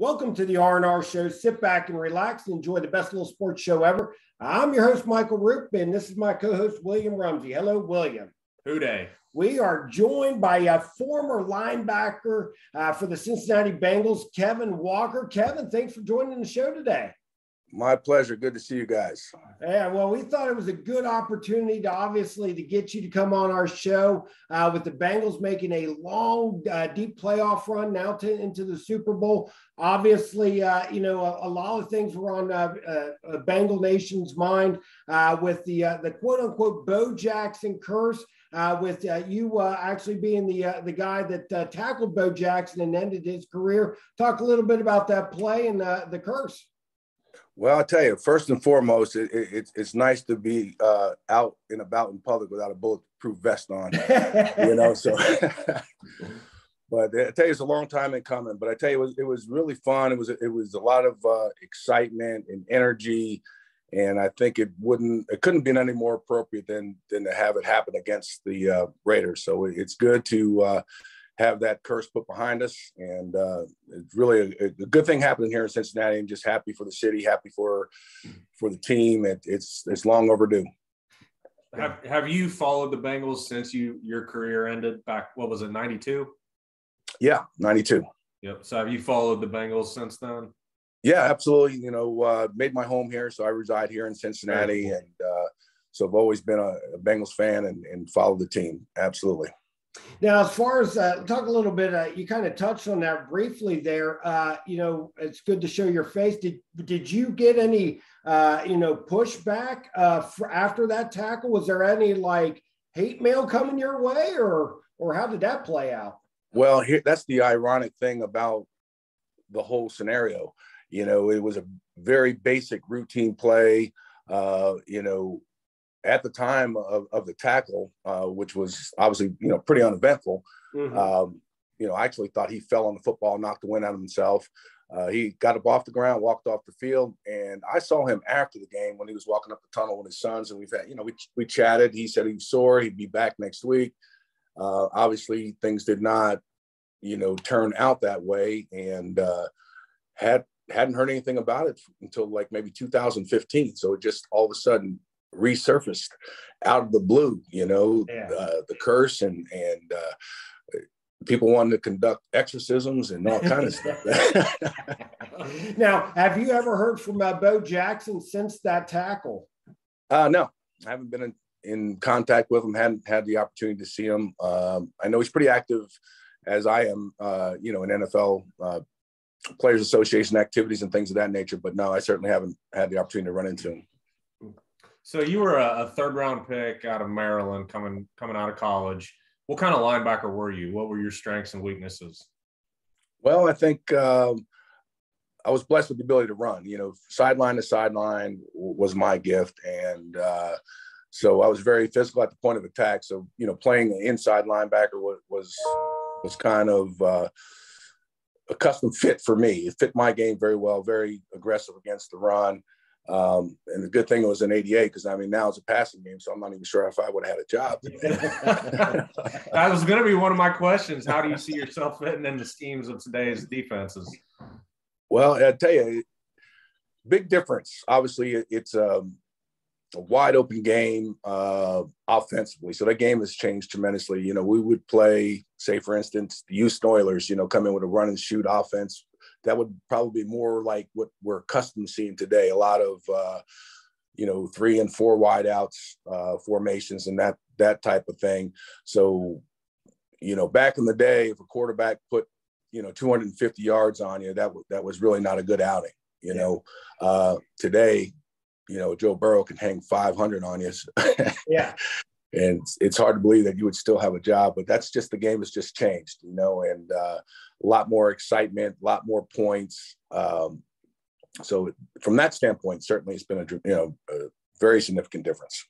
Welcome to the R&R Show. Sit back and relax and enjoy the best little sports show ever. I'm your host, Michael Roope, and this is my co-host, William Rumsey. Hello, William. Hooday. We are joined by a former linebacker for the Cincinnati Bengals, Kevin Walker. Kevin, thanks for joining the show today. My pleasure. Good to see you guys. Yeah, well, we thought it was a good opportunity to get you to come on our show with the Bengals making a long, deep playoff run now into the Super Bowl. Obviously, a lot of things were on Bengal Nation's mind with the quote-unquote Bo Jackson curse. With you actually being the guy that tackled Bo Jackson and ended his career. Talk a little bit about that play and the curse. Well, I'll tell you, first and foremost, it's nice to be out and about in public without a bulletproof vest on, so. But I tell you, it's a long time in coming. But I tell you, it was really fun. It was a lot of excitement and energy. And I think it couldn't be any more appropriate than to have it happen against the Raiders. So it's good to have that curse put behind us. And it's really a good thing happening here in Cincinnati, and just happy for the city, happy for the team. It's long overdue. Have you followed the Bengals since your career ended back, what was it, 92? Yeah, 92. Yep. So have you followed the Bengals since then? Yeah, absolutely. Made my home here, so I reside here in Cincinnati, and so I've always been a Bengals fan and followed the team. Absolutely. Now, as far as talk a little bit, you kind of touched on that briefly there. It's good to show your face. Did you get any pushback after that tackle? Was there any hate mail coming your way, or how did that play out? Well, that's the ironic thing about the whole scenario. It was a very basic routine play, at the time of the tackle, which was obviously, pretty uneventful. Mm-hmm. I actually thought he fell on the football, knocked the wind out of himself. He got up off the ground, walked off the field, and I saw him after the game when he was walking up the tunnel with his sons, and we chatted. He said he was sore. He'd be back next week. Obviously, things did not, turn out that way, and hadn't heard anything about it until maybe 2015. So it just all of a sudden resurfaced out of the blue, the curse and people wanting to conduct exorcisms and all kind of stuff. Now, have you ever heard from Bo Jackson since that tackle? No, I haven't been in contact with him. Hadn't had the opportunity to see him. I know he's pretty active, as I am, in NFL Players Association activities and things of that nature. But no, I certainly haven't had the opportunity to run into him. So you were a third-round pick out of Maryland coming out of college. What kind of linebacker were you? What were your strengths and weaknesses? Well, I think I was blessed with the ability to run. Sideline to sideline was my gift. And so I was very physical at the point of attack. So, playing an inside linebacker was kind of a custom fit for me. It fit my game very well, very aggressive against the run. And the good thing it was an 88, because now it's a passing game, so I'm not even sure if I would have had a job. That was going to be one of my questions. How do you see yourself fitting in the schemes of today's defenses? Well, I tell you, big difference. Obviously, it's a wide open game offensively. So that game has changed tremendously. We would play, say, for instance, the Houston Oilers, come in with a run and shoot offense. That would probably be more like what we're accustomed to seeing today. A lot of, 3 and 4 wide outs, formations and that type of thing. So, back in the day, if a quarterback put, 250 yards on you, that was really not a good outing. Today, Joe Burrow can hang 500 on you. Yeah. And it's hard to believe that you would still have a job, but that's just the game has just changed, and a lot more excitement, a lot more points. So from that standpoint, certainly it's been a very significant difference.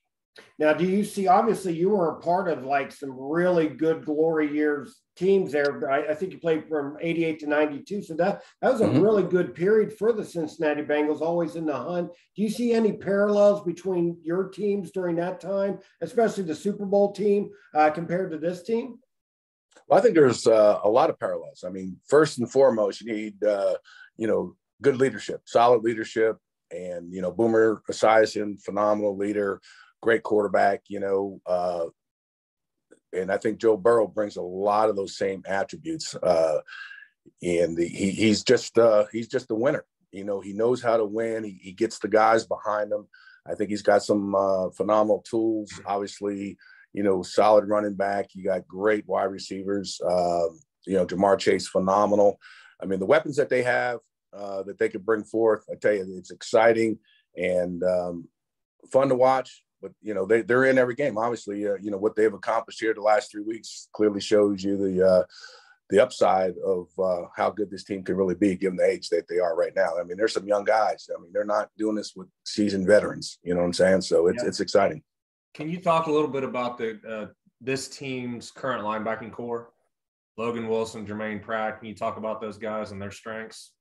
Now, do you see, obviously you were a part of some really good glory years teams there. I think you played from 88 to 92. So that was a really good period for the Cincinnati Bengals, always in the hunt. Do you see any parallels between your teams during that time, especially the Super Bowl team compared to this team? Well, I think there's a lot of parallels. I mean, first and foremost, you need, good leadership, solid leadership. And, Boomer Esiason, phenomenal leader, great quarterback, and I think Joe Burrow brings a lot of those same attributes. And he's just a winner. He knows how to win. He gets the guys behind him. I think he's got some phenomenal tools. Obviously, solid running back. You got great wide receivers. Jamar Chase, phenomenal. I mean, the weapons that they have that they could bring forth, I tell you, it's exciting and fun to watch. But, they're in every game. Obviously, what they've accomplished here the last 3 weeks clearly shows you the upside of how good this team can really be, given the age that they are right now. I mean, there's some young guys. I mean, they're not doing this with seasoned veterans. You know what I'm saying? So it's exciting. Can you talk a little bit about this team's current linebacking core? Logan Wilson, Jermaine Pratt. Can you talk about those guys and their strengths?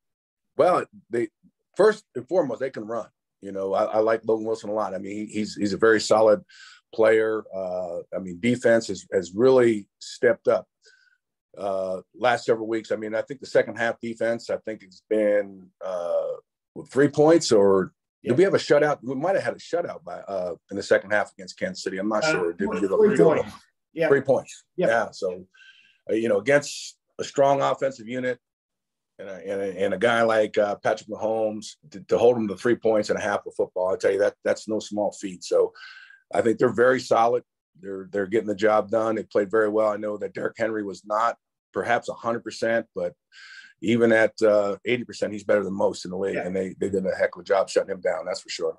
Well, they first and foremost, they can run. I like Logan Wilson a lot. I mean, he's a very solid player. Defense has really stepped up last several weeks. I mean, I think the second half defense, I think it's been with 3 points, or did we have a shutout? We might have had a shutout by in the second half against Kansas City. I'm not sure. Did we give up 3 points? Yeah. 3 points. Yep. Yeah. So, against a strong offensive unit and a guy like Patrick Mahomes to hold him to 3 points and a half of football, I tell you, that's no small feat. So I think they're very solid. They're getting the job done. They played very well. I know that Derrick Henry was not perhaps 100%, but even at 80%, he's better than most in the league. Yeah. And they did a heck of a job shutting him down. That's for sure.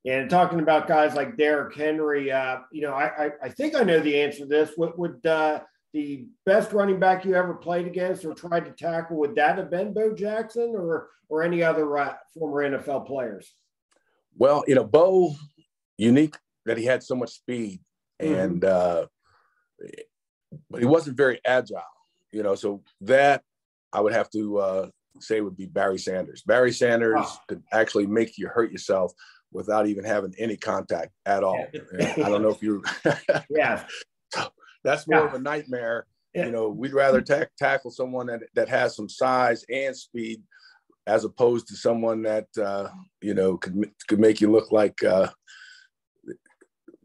And talking about guys like Derrick Henry, I think I know the answer to this. What would the best running back you ever played against or tried to tackle, would that have been Bo Jackson or any other former NFL players? Well, Bo, unique that he had so much speed, and but he wasn't very agile, so that I would have to say would be Barry Sanders. Barry Sanders could actually make you hurt yourself without even having any contact at all. I don't know if you yeah. That's more of a nightmare. Yeah. We'd rather tackle someone that has some size and speed as opposed to someone that, could make you look like a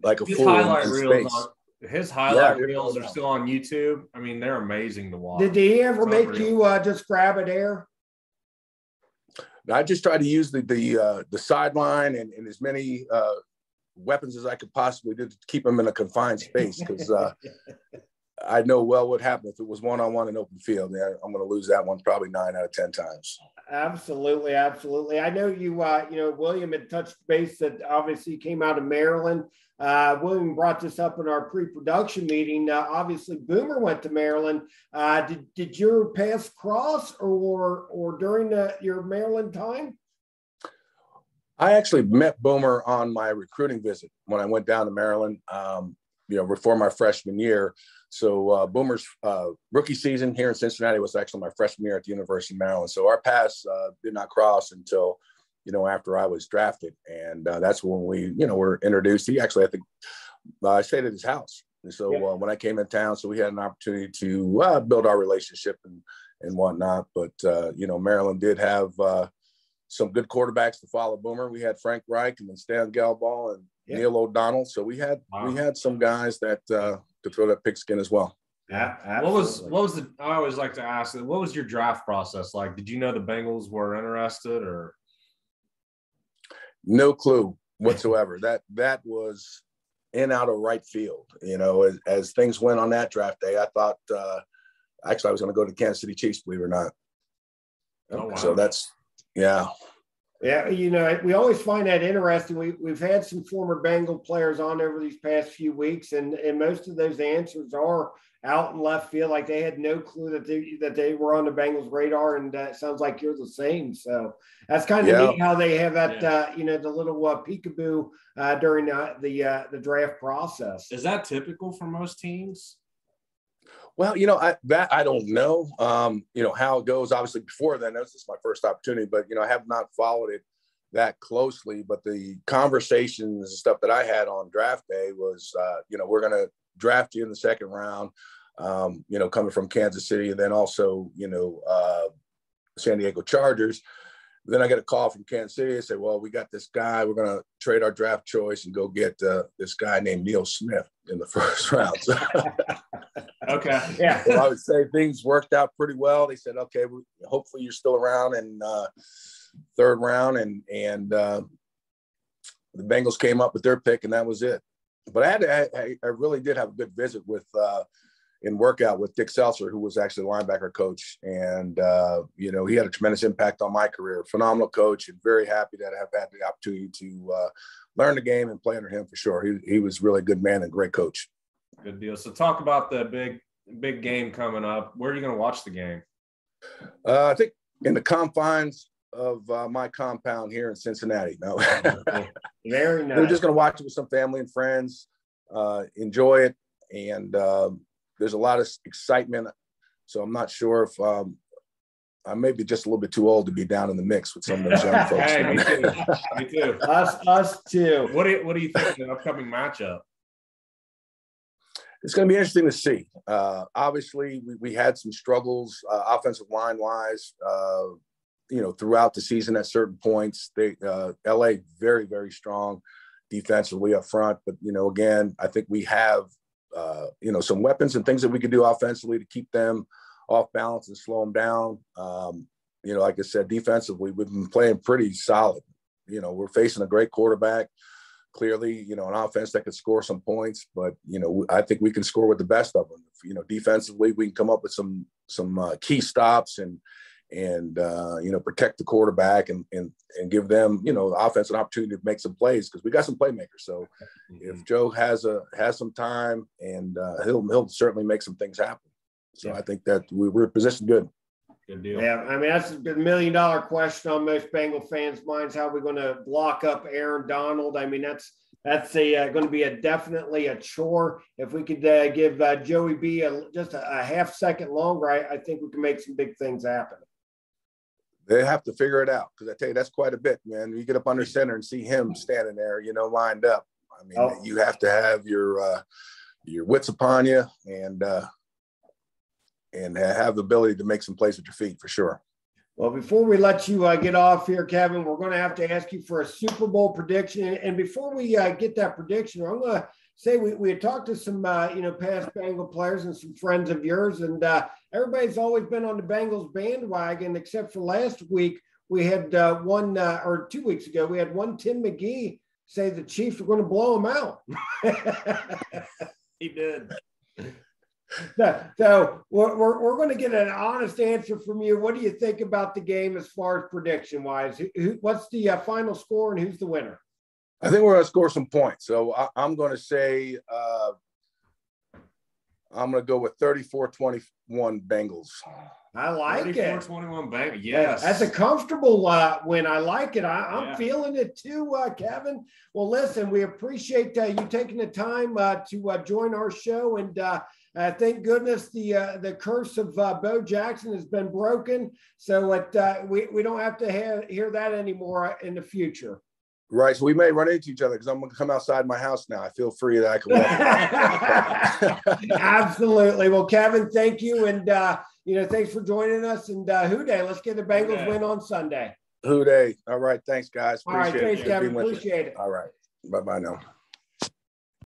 his fool. His highlight reels are still on YouTube. I mean, they're amazing to watch. Did he ever make you just grab it air? I just try to use the sideline and as many weapons as I could possibly do to keep them in a confined space, because I know well what happened if it was one-on-one in open field. Yeah, I'm going to lose that one probably 9 out of 10 times. Absolutely. I know you, William had touched base that obviously came out of Maryland. William brought this up in our pre-production meeting. Obviously, Boomer went to Maryland. Did your paths cross or during your Maryland time? I actually met Boomer on my recruiting visit when I went down to Maryland, before my freshman year. So Boomer's rookie season here in Cincinnati was actually my freshman year at the University of Maryland. So our paths did not cross until, after I was drafted. And that's when we, were introduced. He actually, I think, I stayed at his house. And so when I came in town, so we had an opportunity to build our relationship and whatnot. But, Maryland did have some good quarterbacks to follow Boomer. We had Frank Reich and then Stan Galball and Neil O'Donnell. So we had some guys that to throw that pigskin as well. Yeah. What was I always like to ask, what was your draft process like? Did you know the Bengals were interested or? No clue whatsoever. that was in out of right field. As things went on that draft day, I thought actually I was going to go to Kansas City Chiefs, believe it or not. Oh, wow. So that's yeah. Yeah, we always find that interesting. We've had some former Bengal players on over these past few weeks, and most of those answers are out in left field. Like they had no clue that they were on the Bengals radar, and it sounds like you're the same. So that's kind of neat how they have that, the little peekaboo during the draft process. Is that typical for most teams? Well, I don't know, how it goes. Obviously, before then, this is my first opportunity, but, I have not followed it that closely. But the conversations and stuff that I had on draft day was, we're going to draft you in the second round. coming from Kansas City, and then also, San Diego Chargers. Then I get a call from Kansas City and say, well, we got this guy. We're going to trade our draft choice and go get this guy named Neil Smith in the first round. So, okay. Yeah. So I would say things worked out pretty well. They said, okay, hopefully you're still around in third round. And the Bengals came up with their pick, and that was it. But I really did have a good visit with in workout with Dick Seltzer, who was actually a linebacker coach. And, he had a tremendous impact on my career. Phenomenal coach, and very happy that I have had the opportunity to learn the game and play under him for sure. He was really a good man and great coach. Good deal. So talk about the big game coming up. Where are you going to watch the game? I think in the confines of my compound here in Cincinnati. No. Very nice. We're just going to watch it with some family and friends, enjoy it. And there's a lot of excitement. So I'm not sure if I may be just a little bit too old to be down in the mix with some of those young folks. Hey, me too. Me too. Us too. What do you think of the upcoming matchup? It's going to be interesting to see. Obviously, we had some struggles offensive line wise, throughout the season at certain points. LA very, very strong defensively up front. But, again, I think we have, some weapons and things that we can do offensively to keep them off balance and slow them down. Like I said, defensively, we've been playing pretty solid. We're facing a great quarterback, clearly, an offense that could score some points, but, I think we can score with the best of them. Defensively, we can come up with some key stops and protect the quarterback and give them, the offense an opportunity to make some plays, because we got some playmakers. So if Joe has some time, and he'll certainly make some things happen. So I think that we're positioned good. Good deal. Yeah, I mean, that's the $1 million question on most Bengal fans' minds. How are we going to block up Aaron Donald? I mean, that's going to be definitely a chore. If we could give Joey B just a half second longer, I think we can make some big things happen. They have to figure it out, because I tell you, that's quite a bit, man. You get up under center and see him standing there, lined up. I mean, you have to have your wits upon you and have the ability to make some plays with your feet for sure. Well, before we let you get off here, Kevin, we're going to have to ask you for a Super Bowl prediction. And before we get that prediction, I'm going to say we had talked to some, past Bengal players and some friends of yours, and everybody's always been on the Bengals bandwagon, except for last week. We had 2 weeks ago, we had one Tim McGee say the Chiefs were going to blow him out. He did. So we're going to get an honest answer from you. What do you think about the game as far as prediction wise? What's the final score, and who's the winner? I think we're going to score some points. So I'm going to say I'm going to go with 34-21 Bengals. I like 34-21 Bengals. Yes. That's a comfortable win. I like it. I'm feeling it too, Kevin. Well, listen, we appreciate you taking the time to join our show. And thank goodness the curse of Bo Jackson has been broken. So we don't have to hear that anymore in the future. Right. So we may run into each other, because I'm going to come outside my house now. I feel free that I can walk. Absolutely. Well, Kevin, thank you. And, thanks for joining us. And Who Day, let's get the Bengals win on Sunday. Who Day. All right. Thanks, guys. Appreciate it. Thanks, Kevin. Appreciate it. All right. Bye-bye now.